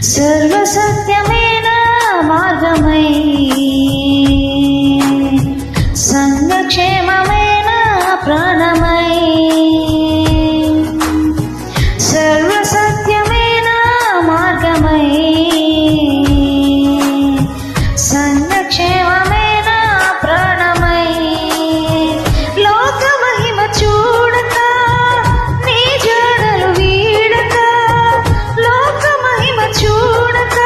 సర్వసత్యమైన మార్గమై సంఘక్షేమమైన ప్రాణమై సర్వసత్యమైన మార్గమై సంఘక్షేమమైన ప్రాణమై లోక మహిమ చూడక నీ జాడలు వీడక లోక మహిమ చూడక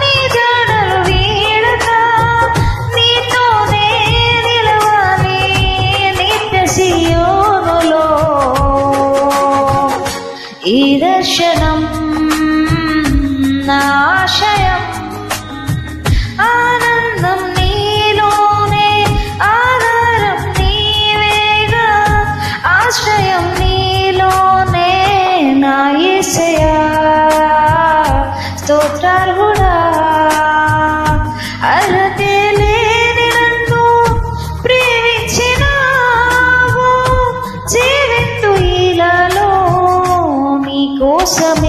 నీ జాడలు వీడక నీతోనే నిలవాలి నిత్య సియోనులో ఈ దర్శనం నా ఆశయం ఆనందం నీలోనే ఆధారం నీవేగా ఆశ్రయం నీలోనే నా యేసయ్యా స్తోత్రార్హుడా అర్హతే లేని నన్ను ప్రేమించినావు జీవింతు ఇలాలో నీ కోసం